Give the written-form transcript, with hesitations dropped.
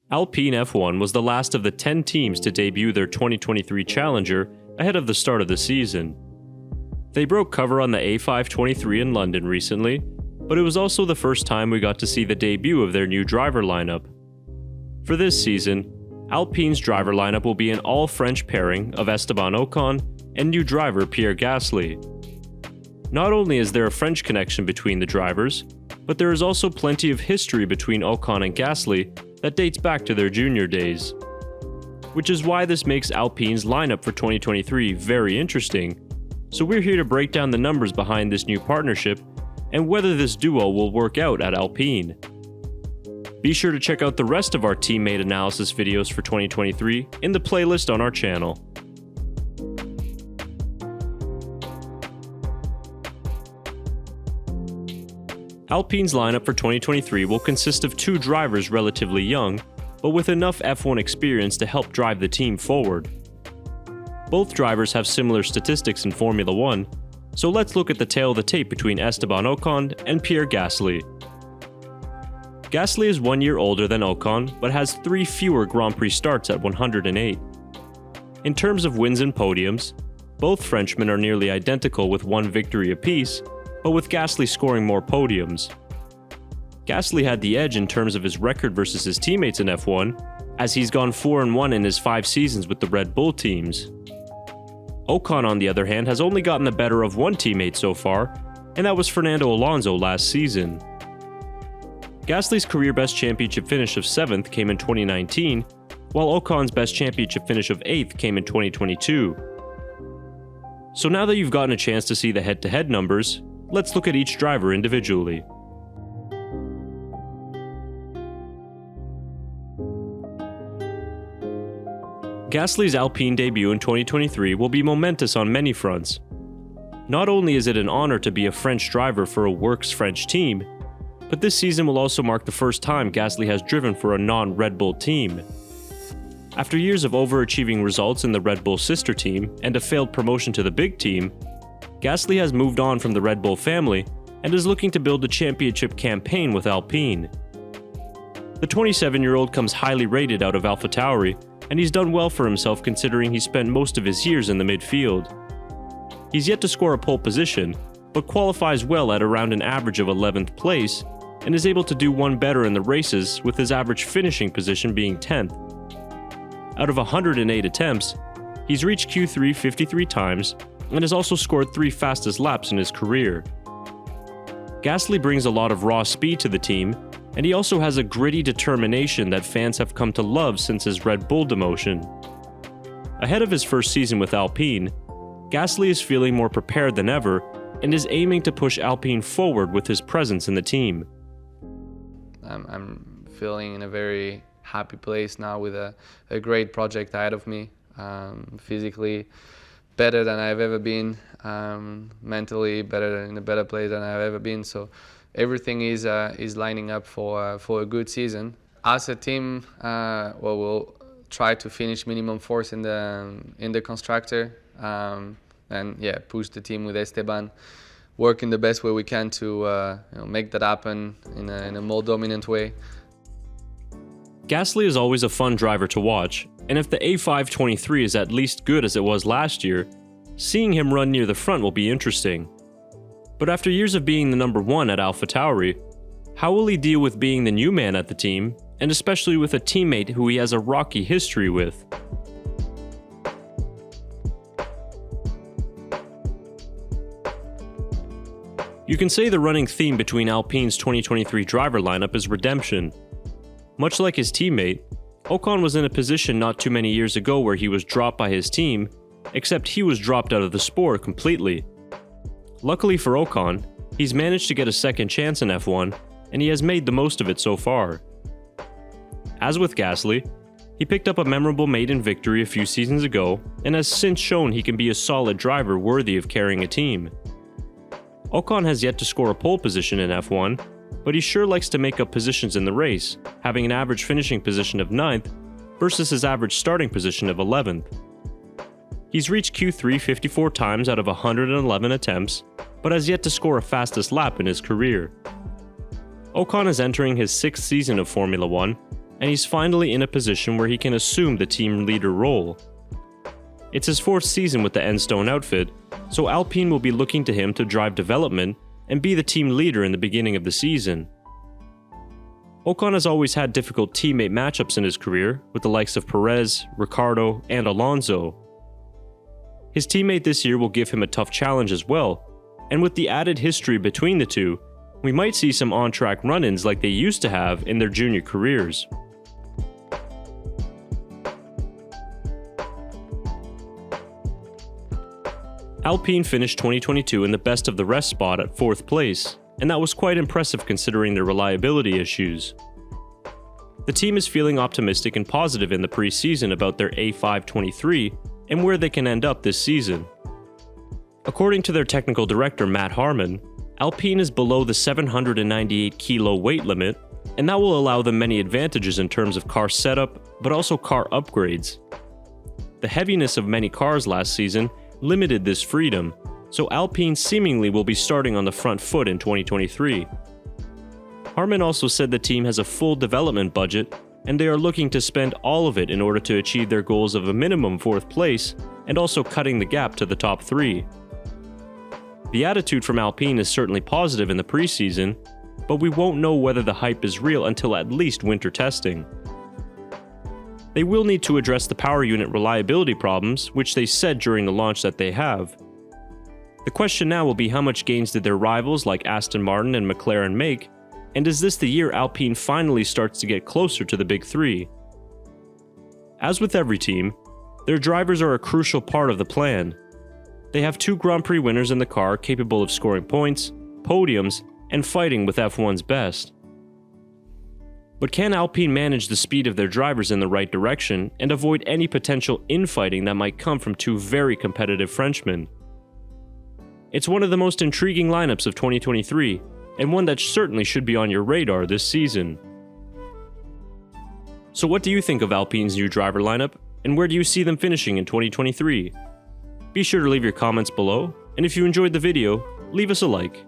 Alpine F1 was the last of the 10 teams to debut their 2023 Challenger ahead of the start of the season. They broke cover on the A523 in London recently, but it was also the first time we got to see the debut of their new driver lineup. For this season, Alpine's driver lineup will be an all-French pairing of Esteban Ocon and new driver Pierre Gasly. Not only is there a French connection between the drivers, but there is also plenty of history between Ocon and Gasly that dates back to their junior days. Which is why this makes Alpine's lineup for 2023 very interesting, so we're here to break down the numbers behind this new partnership and whether this duo will work out at Alpine. Be sure to check out the rest of our teammate analysis videos for 2023 in the playlist on our channel. Alpine's lineup for 2023 will consist of two drivers relatively young, but with enough F1 experience to help drive the team forward. Both drivers have similar statistics in Formula 1, so let's look at the tale of the tape between Esteban Ocon and Pierre Gasly. Gasly is 1 year older than Ocon, but has 3 fewer Grand Prix starts at 108. In terms of wins and podiums, both Frenchmen are nearly identical with 1 victory apiece, but with Gasly scoring more podiums. Gasly had the edge in terms of his record versus his teammates in F1, as he's gone 4-1 in his 5 seasons with the Red Bull teams. Ocon, on the other hand, has only gotten the better of 1 teammate so far, and that was Fernando Alonso last season. Gasly's career best championship finish of 7th came in 2019, while Ocon's best championship finish of 8th came in 2022. So now that you've gotten a chance to see the head-to-head numbers, let's look at each driver individually. Gasly's Alpine debut in 2023 will be momentous on many fronts. Not only is it an honor to be a French driver for a works French team, but this season will also mark the first time Gasly has driven for a non-Red Bull team. After years of overachieving results in the Red Bull sister team and a failed promotion to the big team, Gasly has moved on from the Red Bull family and is looking to build a championship campaign with Alpine. The 27-year-old comes highly rated out of AlphaTauri, and he's done well for himself considering he spent most of his years in the midfield. He's yet to score a pole position, but qualifies well at around an average of 11th place, and is able to do one better in the races with his average finishing position being 10th. Out of 108 attempts, he's reached Q3 53 times, and has also scored 3 fastest laps in his career. Gasly brings a lot of raw speed to the team, and he also has a gritty determination that fans have come to love since his Red Bull demotion. Ahead of his first season with Alpine, Gasly is feeling more prepared than ever and is aiming to push Alpine forward with his presence in the team. I'm feeling in a very happy place now with a great project ahead of me, physically better than I've ever been, mentally in a better place than I've ever been. So everything is lining up for a good season. As a team, we'll try to finish minimum fourth in the constructor, and push the team with Esteban, working the best way we can to make that happen in a more dominant way. Gasly is always a fun driver to watch, and if the A523 is at least good as it was last year, seeing him run near the front will be interesting. But after years of being the number 1 at AlphaTauri, how will he deal with being the new man at the team, and especially with a teammate who he has a rocky history with? You can say the running theme between Alpine's 2023 driver lineup is redemption. Much like his teammate, Ocon was in a position not too many years ago where he was dropped by his team, except he was dropped out of the sport completely. Luckily for Ocon, he's managed to get a second chance in F1, and he has made the most of it so far. As with Gasly, he picked up a memorable maiden victory a few seasons ago, and has since shown he can be a solid driver worthy of carrying a team. Ocon has yet to score a pole position in F1, but he sure likes to make up positions in the race, having an average finishing position of 9th versus his average starting position of 11th. He's reached Q3 54 times out of 111 attempts, but has yet to score a fastest lap in his career. Ocon is entering his 6th season of Formula 1, and he's finally in a position where he can assume the team leader role. It's his 4th season with the Enstone outfit, so Alpine will be looking to him to drive development and be the team leader in the beginning of the season. Ocon has always had difficult teammate matchups in his career with the likes of Perez, Ricciardo, and Alonso. His teammate this year will give him a tough challenge as well, and with the added history between the two, we might see some on-track run-ins like they used to have in their junior careers. Alpine finished 2022 in the best of the rest spot at 4th place, and that was quite impressive considering their reliability issues. The team is feeling optimistic and positive in the pre-season about their A523 and where they can end up this season. According to their technical director Matt Harmon, Alpine is below the 798 kilo weight limit, and that will allow them many advantages in terms of car setup, but also car upgrades. The heaviness of many cars last season limited this freedom, so Alpine seemingly will be starting on the front foot in 2023. Harmon also said the team has a full development budget, and they are looking to spend all of it in order to achieve their goals of a minimum 4th place, and also cutting the gap to the top 3. The attitude from Alpine is certainly positive in the preseason, but we won't know whether the hype is real until at least winter testing. They will need to address the power unit reliability problems, which they said during the launch that they have. The question now will be how much gains did their rivals like Aston Martin and McLaren make, and is this the year Alpine finally starts to get closer to the big 3? As with every team, their drivers are a crucial part of the plan. They have 2 Grand Prix winners in the car capable of scoring points, podiums, and fighting with F1's best. But can Alpine manage the speed of their drivers in the right direction and avoid any potential infighting that might come from 2 very competitive Frenchmen? It's one of the most intriguing lineups of 2023, and one that certainly should be on your radar this season. So what do you think of Alpine's new driver lineup, and where do you see them finishing in 2023? Be sure to leave your comments below, and if you enjoyed the video, leave us a like.